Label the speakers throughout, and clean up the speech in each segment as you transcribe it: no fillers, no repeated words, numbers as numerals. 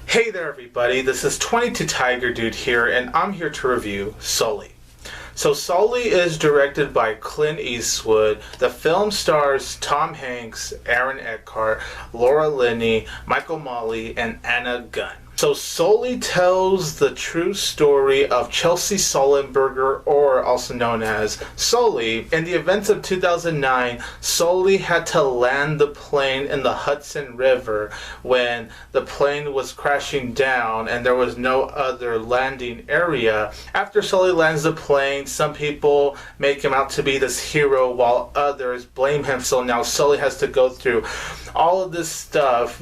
Speaker 1: Hey there everybody, this is 22 Tiger Dude here, and I'm here to review Sully. So Sully is directed by Clint Eastwood. The film stars Tom Hanks, Aaron Eckhart, Laura Linney, Michael Molly, and Anna Gunn. So Sully tells the true story of Chelsea Sullenberger, or also known as Sully. In the events of 2009, Sully had to land the plane in the Hudson River when the plane was crashing down and there was no other landing area. After Sully lands the plane, some people make him out to be this hero while others blame him. So now Sully has to go through all of this stuff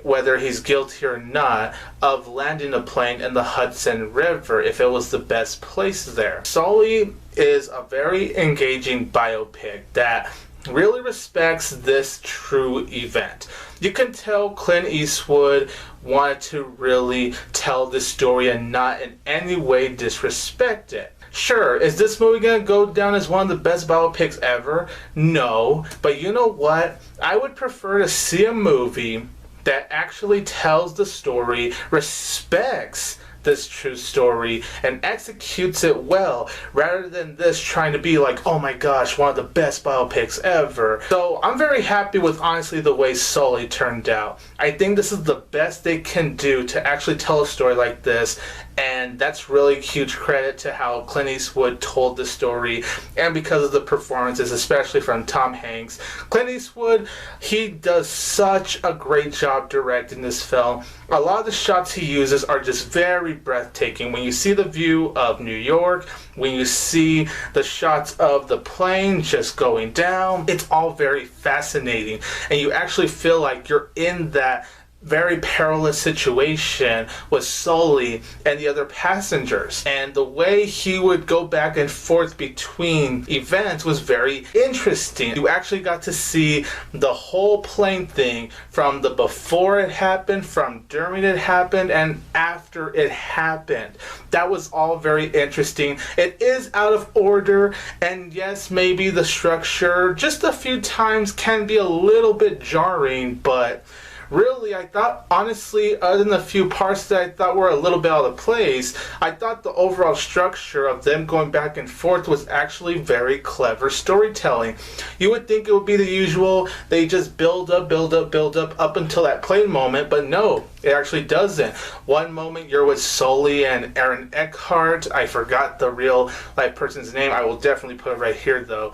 Speaker 1: whether he's guilty or not, of landing a plane in the Hudson River, if it was the best place there. Sully is a very engaging biopic that really respects this true event. You can tell Clint Eastwood wanted to really tell this story and not in any way disrespect it. Sure, is this movie going to go down as one of the best biopics ever? No, but you know what? I would prefer to see a movie that actually tells the story, respects this true story, and executes it well, rather than this trying to be like, oh my gosh, one of the best biopics ever. So I'm very happy with honestly the way Sully turned out. I think this is the best they can do to actually tell a story like this, and that's really huge credit to how Clint Eastwood told the story, and because of the performances, especially from Tom Hanks. Clint Eastwood, he does such a great job directing this film. A lot of the shots he uses are just very breathtaking. When you see the view of New York, when you see the shots of the plane just going down, it's all very fascinating, and you actually feel like you're in that very perilous situation with Sully and the other passengers, and the way he would go back and forth between events was very interesting. You actually got to see the whole plane thing, from the before it happened, from during it happened, and after it happened. That was all very interesting. It is out of order, and yes, maybe the structure just a few times can be a little bit jarring, but really, I thought, honestly, other than a few parts that I thought were a little bit out of place, I thought the overall structure of them going back and forth was actually very clever storytelling. You would think it would be the usual, they just build up until that plane moment, but no, it actually doesn't. One moment you're with Sully and Aaron Eckhart. I forgot the real life person's name. I will definitely put it right here though.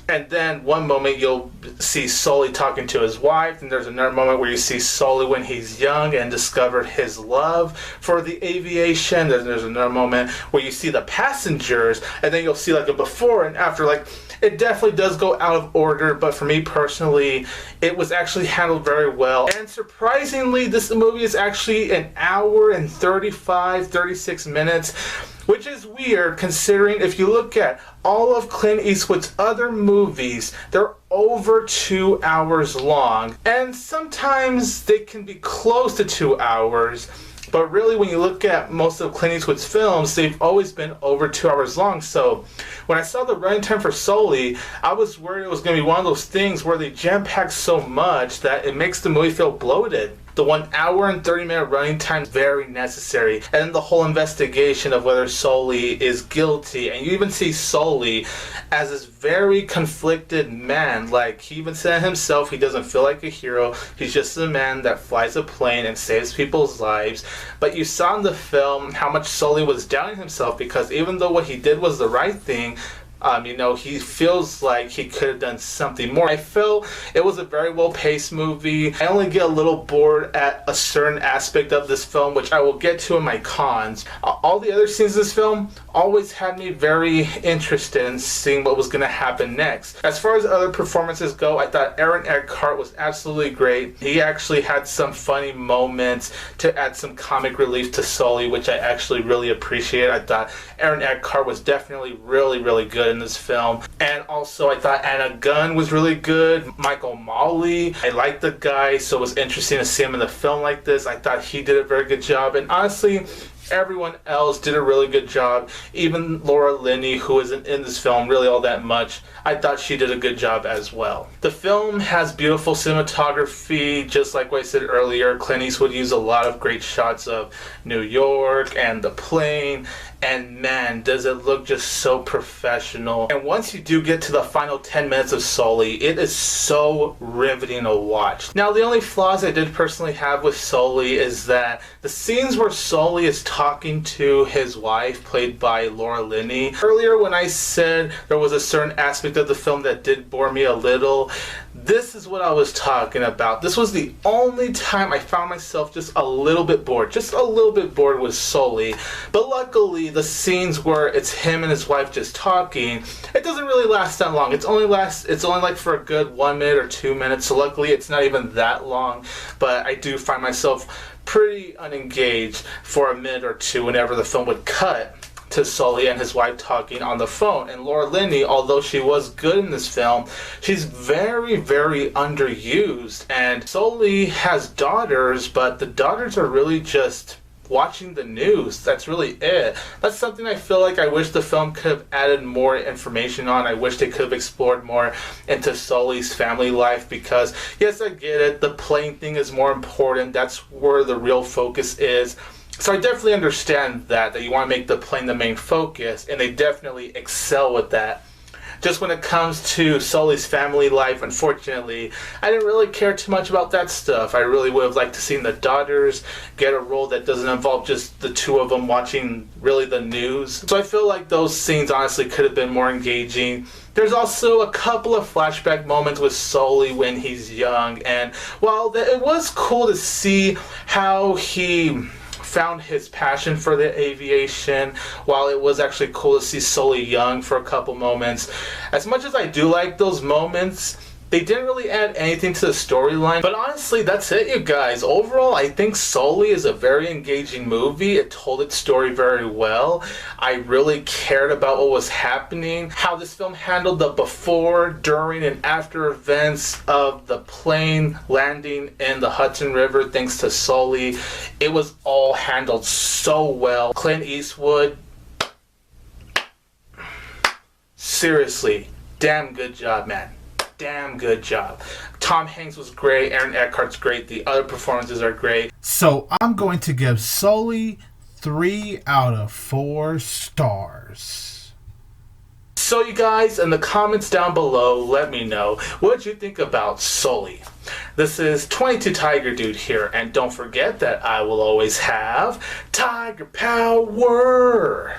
Speaker 1: And then one moment you'll see Sully talking to his wife, and there's another moment where you see Sully when he's young and discovered his love for the aviation. There's another moment where you see the passengers, and then you'll see like a before and after. Like, it definitely does go out of order, but for me personally, it was actually handled very well. And surprisingly, this movie is actually an hour and 36 minutes. Which is weird considering if you look at all of Clint Eastwood's other movies, they're over 2 hours long. And sometimes they can be close to 2 hours. But really, when you look at most of Clint Eastwood's films, they've always been over 2 hours long. So when I saw the running time for Sully, I was worried it was going to be one of those things where they jam-pack so much that it makes the movie feel bloated. The 1 hour and 30-minute running time is very necessary. And then the whole investigation of whether Sully is guilty. And you even see Sully as this very conflicted man. Like, he even said himself, he doesn't feel like a hero. He's just a man that flies a plane and saves people's lives. But you saw in the film how much Sully was doubting himself, because even though what he did was the right thing, he feels like he could have done something more. I felt it was a very well-paced movie. I only get a little bored at a certain aspect of this film, which I will get to in my cons. All the other scenes of this film always had me very interested in seeing what was going to happen next. As far as other performances go, I thought Aaron Eckhart was absolutely great. He actually had some funny moments to add some comic relief to Sully, which I actually really appreciate. I thought Aaron Eckhart was definitely really, really good in this film. And also I thought Anna Gunn was really good. Michael Molly, I liked the guy, so it was interesting to see him in a film like this. I thought he did a very good job. And honestly, Everyone else did a really good job. Even Laura Linney, who isn't in this film really all that much, I thought she did a good job as well. The film has beautiful cinematography, just like what I said earlier. Clint Eastwood used a lot of great shots of New York and the plane, and man, does it look just so professional. And once you do get to the final 10 minutes of Sully, it is so riveting to watch. Now, the only flaws I did personally have with Sully is that the scenes where Sully is talking to his wife, played by Laura Linney. Earlier when I said there was a certain aspect of the film that did bore me a little, this is what I was talking about. This was the only time I found myself just a little bit bored with Sully. But luckily, the scenes where it's him and his wife just talking, it doesn't really last that long. It's only like for a good 1 minute or 2 minutes. So luckily, it's not even that long. But I do find myself pretty unengaged for a minute or two whenever the film would cut to Sully and his wife talking on the phone. And Laura Linney, although she was good in this film, she's very, very underused. And Sully has daughters, but the daughters are really just watching the news. That's really it. That's something I feel like I wish the film could have added more information on. I wish they could have explored more into Sully's family life, because yes, I get it, the plane thing is more important. That's where the real focus is. So I definitely understand that you want to make the plane the main focus, and they definitely excel with that. Just when it comes to Sully's family life, unfortunately, I didn't really care too much about that stuff. I really would have liked to see the daughters get a role that doesn't involve just the two of them watching really the news. So I feel like those scenes honestly could have been more engaging. There's also a couple of flashback moments with Sully when he's young, and while it was cool to see how he found his passion for the aviation, while it was actually cool to see Sully young for a couple moments, as much as I do like those moments, they didn't really add anything to the storyline. But honestly, that's it, you guys. Overall, I think Sully is a very engaging movie. It told its story very well. I really cared about what was happening, how this film handled the before, during, and after events of the plane landing in the Hudson River thanks to Sully. It was all handled so well. Clint Eastwood, seriously, damn good job, man. Damn good job. Tom Hanks was great. Aaron Eckhart's great. The other performances are great.
Speaker 2: So I'm going to give Sully 3 out of 4 stars.
Speaker 1: So you guys, in the comments down below, let me know what you think about Sully. This is 22 Tiger Dude here, and don't forget that I will always have Tiger Power.